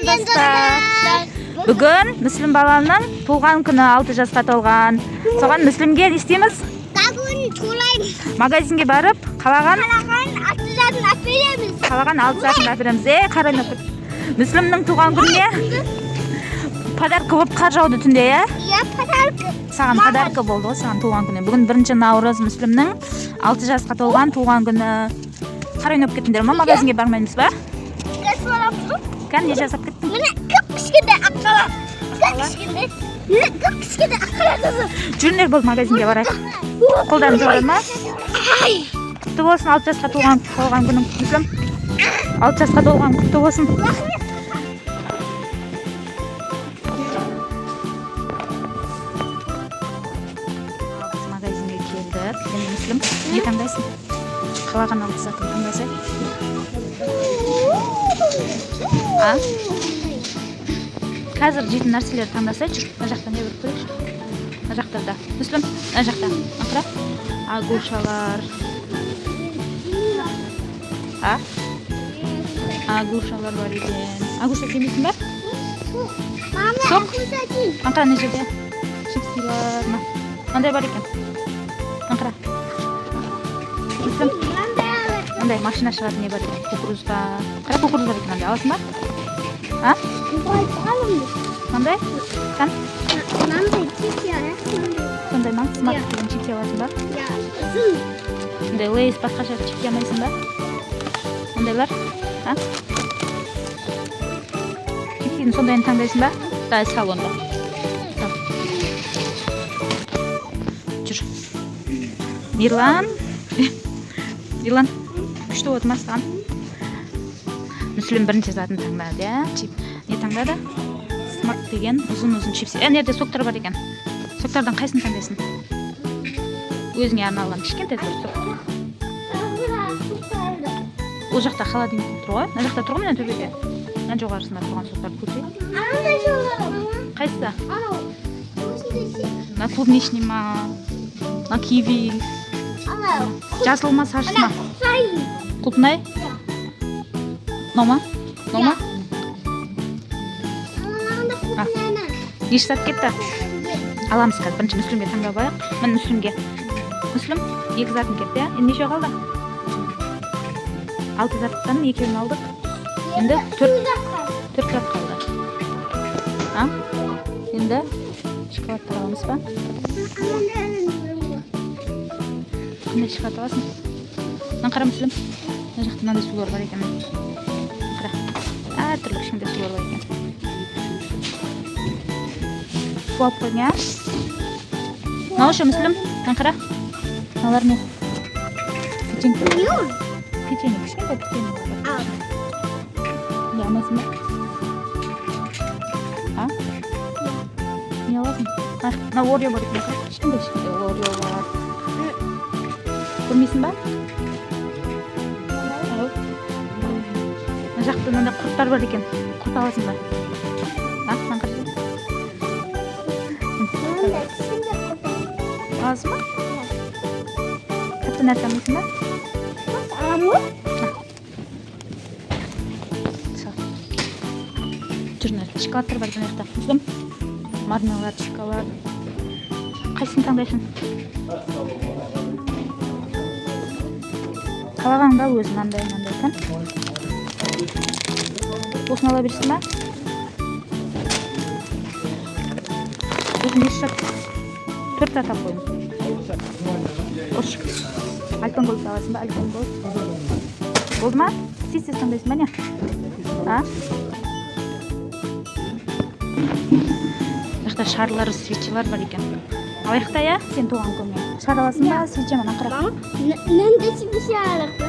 достар. Бүгін Мүслім баланың туған күні 6 жасқа толған. Соған Мүслімге не істейміз? Магазинге барып, қалаған 6 затын ат береміз. Қалаған 6 затын ат береміз. Қарайын өтіп. Мүслімнің туған күніне подарка болып қар жауды түнде, Иә, подарка. Саған подарка болды ғой, саған туған күні. Бүгін 1 наурыз Мүслімнің 6 жасқа толған туған күні. Қарайын өтіп кеттіңдер ма? Магазинге бармаймыз ба? Кән не жасап кеттің? Міне кішкентай аққала. Кішкентай аққала. Жүріңдер бұл магазинге барайық. Қолдарың жоғар ма? Құтты болсын 6 жасқа толған күнің Мүслім. 6 жасқа толған құтты болсын. Магазинге келдік. Енді Мүслім, не таңдайсың? Қалаған 6 затын таңдайсың? Қазір жейтін нәрселер таңдасай, жүр. Мына жақта не көріп көрейікші? Мына жақтарда. Мүслім, мына жақта. Ақыра. Агушалар. Агушалар бар екен. Агуша кемейсің ба? Соқ. Ақыра не жерде? Чипсилар. Мынандай бар екен. Ақыра. Мүслім. Мындай машина шығатын не бар екен? Кукурузға. Қара кукуруз бар екен, андай аласың ба? Мындай? Қан? Мынандай чипсия. Сондай ма? Смарт деген чипси аласың ба? Мындай лейс басқаша чипси алмайсың ба? Ондайлар? Чипсидің сондайын таңдайсың ба? Да, сал онда. Жүр. Мирлан, күшті отма саған. Мүслім бірінші затын таңдады, не таңдады? Смарт деген ұзын чипси. Нерде соктар бар екен? Соктардан қайсын таңдайсың? Өзіңе арналған кішкентай сок. Ол жақта холодильник тұр ғой? Мына жақта тұр ғой, мына төбеде. Мына жоғарысында тұрған соктарды көрсей. Қайсысы? На клубничный ма? На киви? Жасыл ма, сарыс ма? Клубнай? Нома? Неше зат кетті? Аламыз қазір. Бірінші Мүслімге таңдап алайық. Мін Мүслімге. Мүслім, 2 затын кетті, енді неше қалды? 6 заттан 2-ін алдық. Енді 4 зат қалды. Енді шоколадты аламыз ба? Қандай шоколад аласың? Мына қара Мүслім. Мына жақта мынандай сулар бар екен. Қара. Әртүрлі кішкентай сулар бар екен. Су алып қойың, Мынау ше Мүслім. Мына қара. Мыналар не? Печенье, кішкентай печенье бар. Не алмайсың ба? Не аласың? Мына Орео бар екен. Кішкентай Орео бар. Көрмейсің ба? Мына жақта мында құрттар бар екен. Құрт аласың ба? Мына қарсы. Аласың ба? Қатты нәрсе алмайсың ба? Жүр, шоколадтар бар екен жақта. Мүслім, мармелад, шоколад. Қайсысын таңдайсың? Қалаған ба өзің мынандай екен? Осыны ала бересің ба? Өзің неше зат? 4 зат алып қойдым. Альпен-голд аласың ба? Альпен-голд. Болды ма? Сіз таңдайсың ба не? Жақта шарлар, свечилар бар екен. Алайықта, сен туған күнге. Шар аласың ба? Свече мана қырақ. Нәнде свече алайық ба?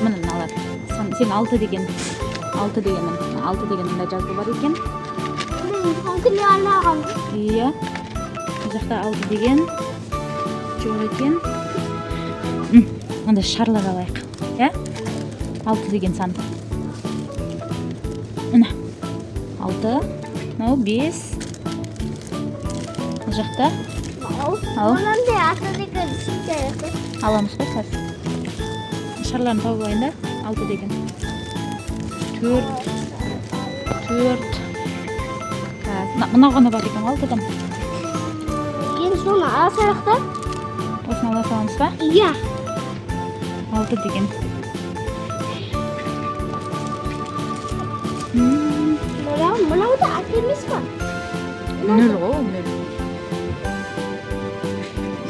Мінің алар. Сен 6 деген мында жазды бар екен. Күнде алаған. Иә. Жақта 6 деген жоқ екен. Мында шарлар алайық. 6 деген сан. Мына 6, 5. Бұл жақта. Онан да атадегі свече. Аламыз ғой қазір. Шарларын тауып алайын да. 6 деген. 4, 4. Мына ғана бар екен, 6-дан. Енді соны ала салайық та. Осыны ала саламыз ба? Иә. 6 деген. Мынау да ат емес па? 0 ғой, 0.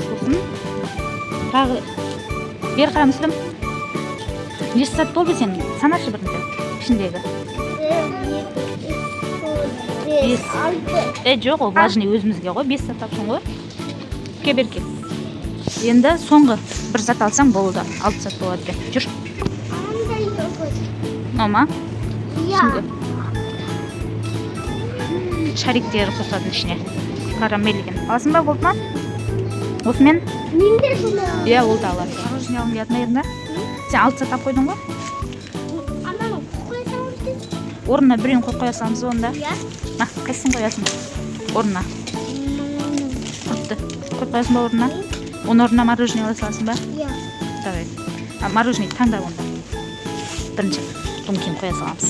Сосын тағы бер қара Мүсілім. Неше сәт болды сен? Санашы бірінде ішіндегі. 5. Жоқ, ол влажный өзімізге ғой. 5 сәт алсың ғой. Берке. Енді соңғы бір сәт алсаң болды. 6 сәт болады екен. Жүр. Нома? Иә. Шариктер қосатын ішіне. Карамелген. Аласың ба, болды ма? Осымен? Мен де соны. Иә, ол да алады. Мороженое алып жатыр ма? Сен 6 сәт алып қойдың ғой? Ананы қоя саламыз деп. Орнына біреуін қоя саламыз онда. Иә. Қайсысын қоясың? Орнына. Құртты. Қойып қоясың ба орнына? Оның орнына мороженое ала саласың ба? Иә. Давай. Мороженое таңда онда. Бірінші. Бұны кейін қоя саламыз.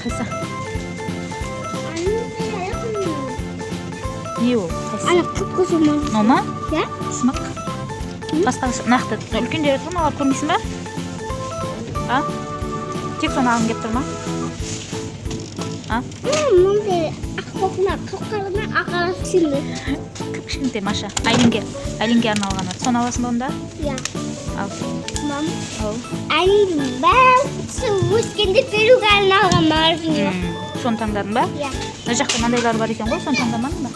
Қайсы? Не ол? Қайсы? Ана қып-қызыл ма? Нома? Иә. Сымақ. Басқа нақты. Үлкендері тұр ма? Алып көрмейсің ба? Тек соны алғың келіп тұр ма? Мындай ақбоқына қып-қарына ақарасы сіңді. Кішкентай Маша. Айлинге арналған. Соны аласың ба онда? Иә. Ал. Мам. Ал. Айлин бәрі өскенде беруге арналған мороженое. Соны таңдадың ба? Иә. Мына жақта маңдайлары бар екен ғой, соны таңдамадың ба?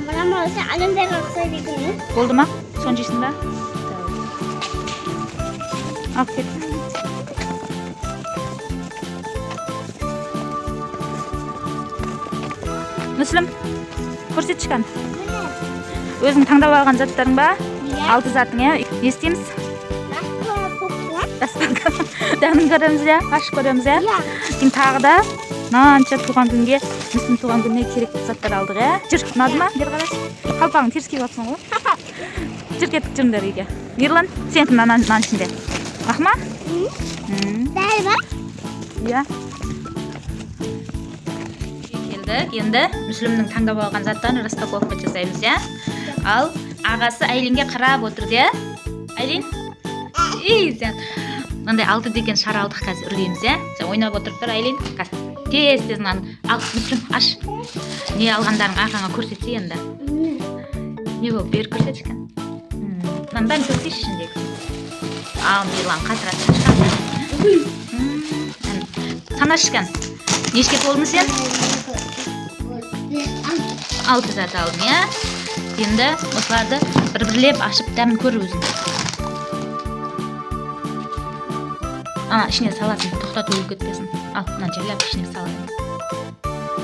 Мына болса анандайға ұқсайды екен. Болды ма? Соны жейсің ба? Алып кет. Мүсілім, көрсет шыққан. Өзің таңдап алған заттарың ба? 6 затың, не істейміз? Аспанка. Дәмін көреміз, ашып көреміз. Кейін тағы да мынанша туған күнге, Мүсілім туған күніне керек заттар алдық. Жүр, ұнады ма? Бер қараш. Қалпағың теріс киіп жатсың ғой. Жүр кеттік жүріңдер үйге. Ерлан, сенікі нан ішінде. Ақма? Дәл ба? Иә. Енді Мүсілімнің таңдап алған заттарын распаковка жасаймыз, иә? Ал ағасы Айлинге қарап отыр, иә? Айлин? Сен мынандай 6 деген шар алдық, қазір үргейміз, иә? Сен ойнап отырып тұр, Айлин. Тез мынаны ал, Мүсілім, аш. Не алғандарың ағаңа көрсетсе енді. Не болып, бер көрсетшкен. Мынаны бәрін көрсетші ішіндегі. Ал, Ерлан қатырады шашқан. Санашқан. Нешке болдың сен? 6 зат алдым, иә? Енді осыларды бір-бірлеп ашып дәмін көр өзің. Ана, ішіне саласын, тоқтату өткетпесін. Ал, мына жайлап ішіне салайын.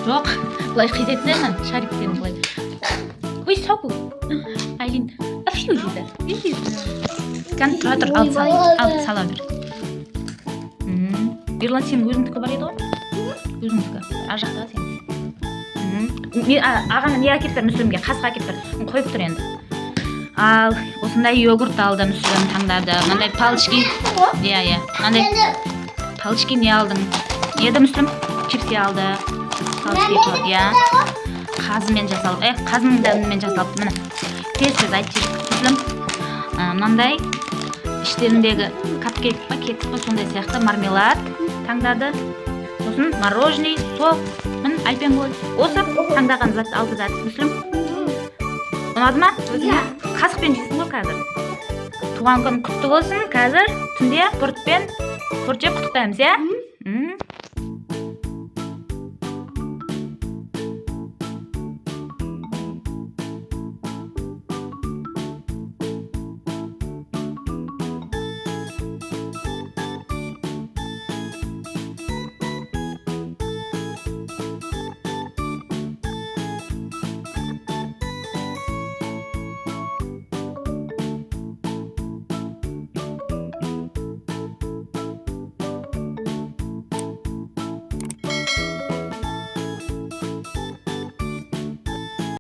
Жоқ, бұлай қидетсен, шариктен бұлай. Ой, сау. Айлин, афью дейді. Кән, тұра тұр, ал сала бер. Ерлан, сенің өзіңдікі бар еді ғой? Өзіңдікі, ар жақта сен. Ағаны не әкеп тұр Мүсілімге? Қасқа әкеп тұр. Қойып тұр енді. Ал, осындай йогурт алды Мүсілім таңдады. Мынандай палычки. Иә. Мынандай палычки не алдың? Еді Мүсілім? Чипси алды. Палычки болады, иә. Қазымен жасалып. Қазының дәмімен жасалып. Міне. Тез айтшы Мүсілім. Мынандай іштеріндегі капкейк па, кек па, сондай сияқты мармелад таңдады. Сосын мороженый, сок. Мін альпен болды. Осы таңдаған зат 6 зат. Мүсілім? Ұнады ма? Иә. Қасықпен жейсің ғой қазір. Туған күн құтты болсын. Қазір түнде құрт жеп құттықтаймыз, иә?